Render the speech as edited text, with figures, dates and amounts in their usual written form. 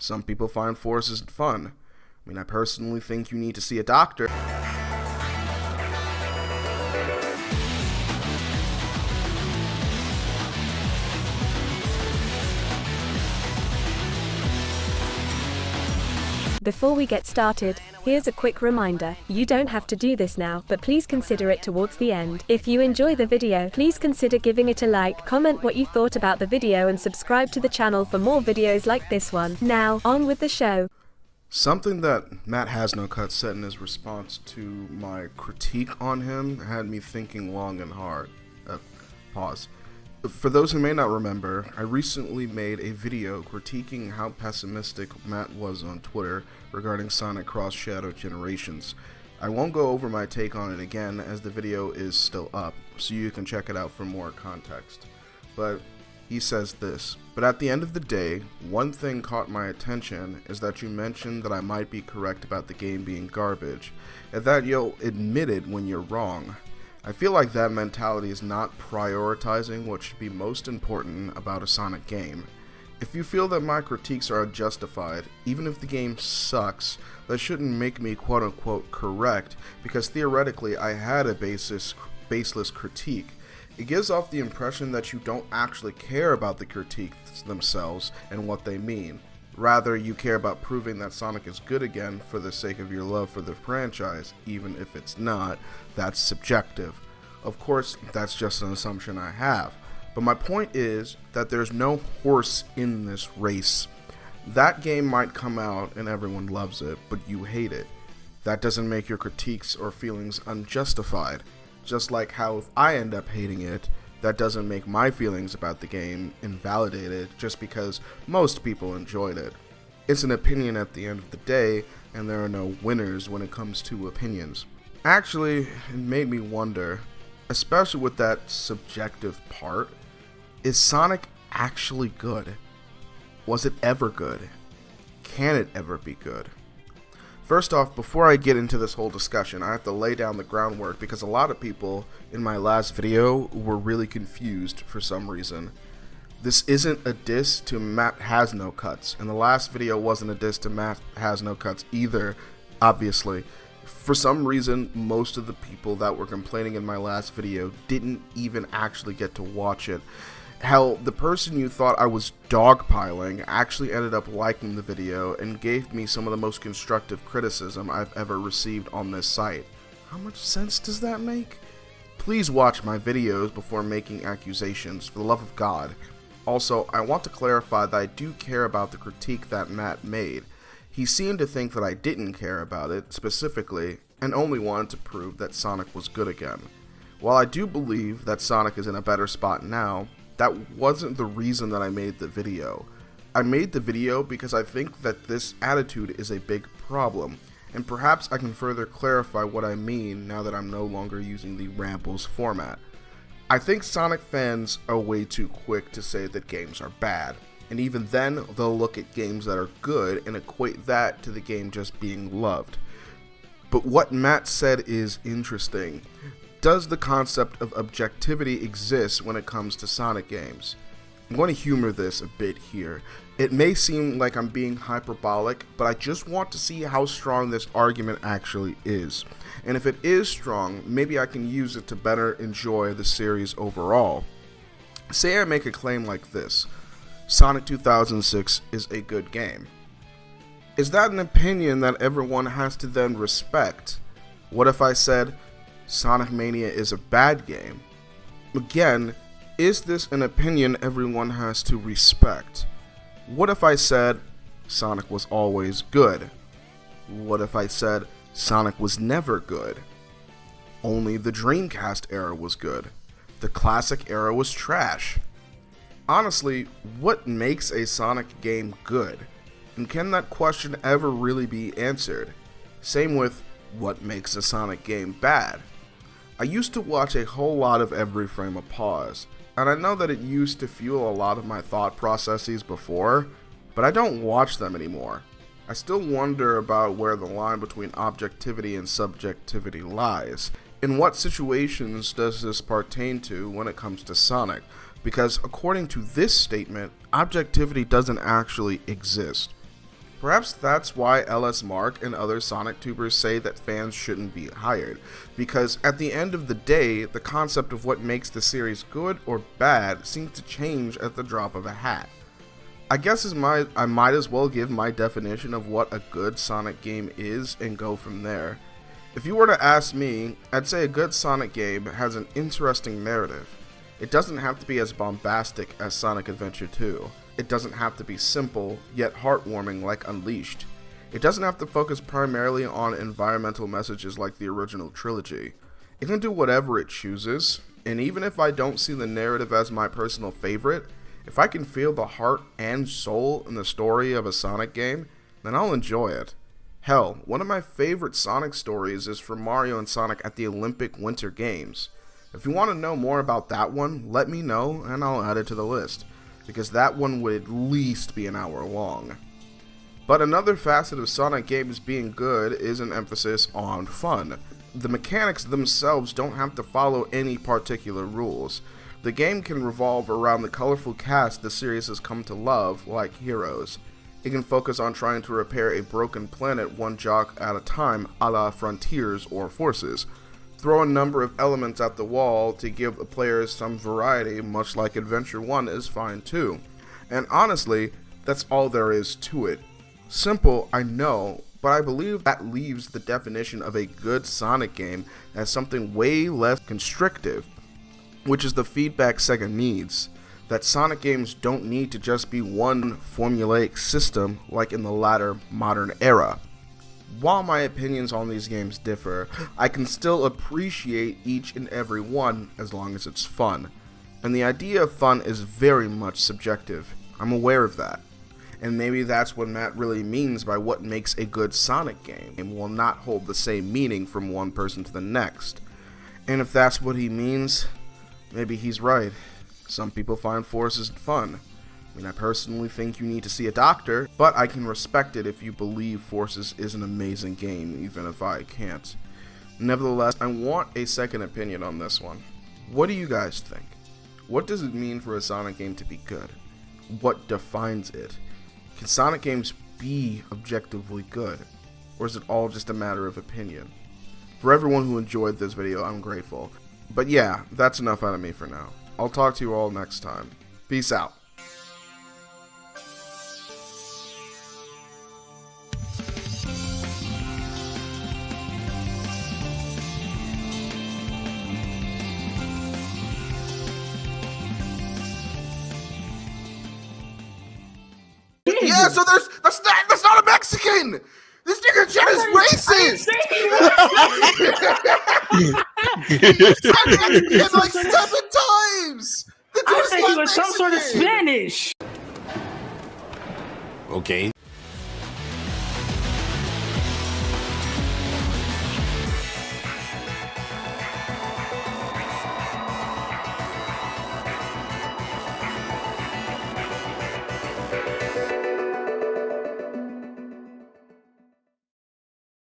Some people find forces fun. I personally think you need to see a doctor. Before we get started, here's a quick reminder. You don't have to do this now, but please consider it towards the end. If you enjoy the video, please consider giving it a like, comment what you thought about the video and subscribe to the channel for more videos like this one. Now, on with the show. Something that Matthasnocuts said in his response to my critique on him had me thinking long and hard. Pause. For those who may not remember, I recently made a video critiquing how pessimistic Matt was on Twitter regarding Sonic Cross Shadow Generations. I won't go over my take on it again as the video is still up, so you can check it out for more context. But he says this: "But at the end of the day, one thing caught my attention is that you mentioned that I might be correct about the game being garbage, and that you'll admit it when you're wrong. I feel like that mentality is not prioritizing what should be most important about a Sonic game. If you feel that my critiques are unjustified, even if the game sucks, that shouldn't make me quote-unquote correct, because theoretically I had a baseless critique. It gives off the impression that you don't actually care about the critiques themselves and what they mean. Rather, you care about proving that Sonic is good again for the sake of your love for the franchise, even if it's not. That's subjective. Of course, that's just an assumption I have. But my point is that there's no horse in this race. That game might come out and everyone loves it, but you hate it. That doesn't make your critiques or feelings unjustified. Just like how if I end up hating it, that doesn't make my feelings about the game invalidated just because most people enjoyed it. It's an opinion at the end of the day, and there are no winners when it comes to opinions." Actually, it made me wonder, especially with that subjective part, is Sonic actually good? Was it ever good? Can it ever be good? First off, before I get into this whole discussion, I have to lay down the groundwork because a lot of people in my last video were really confused for some reason. This isn't a diss to Matthasnocuts, and the last video wasn't a diss to Matthasnocuts either, obviously. For some reason, most of the people that were complaining in my last video didn't even actually get to watch it. Hell, the person you thought I was dogpiling actually ended up liking the video and gave me some of the most constructive criticism I've ever received on this site. How much sense does that make? Please watch my videos before making accusations, for the love of God. Also, I want to clarify that I do care about the critique that Matt made. He seemed to think that I didn't care about it specifically, and only wanted to prove that Sonic was good again. While I do believe that Sonic is in a better spot now, that wasn't the reason that I made the video. I made the video because I think that this attitude is a big problem, and perhaps I can further clarify what I mean now that I'm no longer using the Rambles format. I think Sonic fans are way too quick to say that games are bad, and even then they'll look at games that are good and equate that to the game just being loved. But what Matt said is interesting. Does the concept of objectivity exist when it comes to Sonic games? I'm going to humor this a bit here. It may seem like I'm being hyperbolic, but I just want to see how strong this argument actually is. And if it is strong, maybe I can use it to better enjoy the series overall. Say I make a claim like this: Sonic 2006 is a good game. Is that an opinion that everyone has to then respect? What if I said Sonic Mania is a bad game? Again, is this an opinion everyone has to respect? What if I said Sonic was always good? What if I said Sonic was never good? Only the Dreamcast era was good. The classic era was trash. Honestly, what makes a Sonic game good? And can that question ever really be answered? Same with what makes a Sonic game bad? I used to watch a whole lot of Every Frame of Pause, and I know that it used to fuel a lot of my thought processes before, but I don't watch them anymore. I still wonder about where the line between objectivity and subjectivity lies. In what situations does this pertain to when it comes to Sonic? Because according to this statement, objectivity doesn't actually exist. Perhaps that's why LS Mark and other Sonic tubers say that fans shouldn't be hired, because at the end of the day, the concept of what makes the series good or bad seems to change at the drop of a hat. I guess I might as well give my definition of what a good Sonic game is and go from there. If you were to ask me, I'd say a good Sonic game has an interesting narrative. It doesn't have to be as bombastic as Sonic Adventure 2. It doesn't have to be simple, yet heartwarming like Unleashed. It doesn't have to focus primarily on environmental messages like the original trilogy. It can do whatever it chooses, and even if I don't see the narrative as my personal favorite, if I can feel the heart and soul in the story of a Sonic game, then I'll enjoy it. Hell, one of my favorite Sonic stories is from Mario and Sonic at the Olympic Winter Games. If you want to know more about that one, let me know and I'll add it to the list, because that one would at least be an hour long. But another facet of Sonic games being good is an emphasis on fun. The mechanics themselves don't have to follow any particular rules. The game can revolve around the colorful cast the series has come to love, like Heroes. It can focus on trying to repair a broken planet one jock at a time, a la Frontiers or Forces. Throw a number of elements at the wall to give the players some variety, much like Adventure 1 is fine too. And honestly, that's all there is to it. Simple, I know, but I believe that leaves the definition of a good Sonic game as something way less constrictive, which is the feedback Sega needs. That Sonic games don't need to just be one formulaic system like in the latter modern era. While my opinions on these games differ, I can still appreciate each and every one as long as it's fun. And the idea of fun is very much subjective. I'm aware of that. And maybe that's what Matt really means by what makes a good Sonic game, and will not hold the same meaning from one person to the next. And if that's what he means, maybe he's right. Some people find Forces fun. I personally think you need to see a doctor, but I can respect it if you believe Forces is an amazing game, even if I can't. Nevertheless, I want a second opinion on this one. What do you guys think? What does it mean for a Sonic game to be good? What defines it? Can Sonic games be objectively good? Or is it all just a matter of opinion? For everyone who enjoyed this video, I'm grateful. But yeah, that's enough out of me for now. I'll talk to you all next time. Peace out. Yeah, so that's not a Mexican. This nigga Jen is racist. He said like 7 times. I think he was some sort of Spanish. Okay.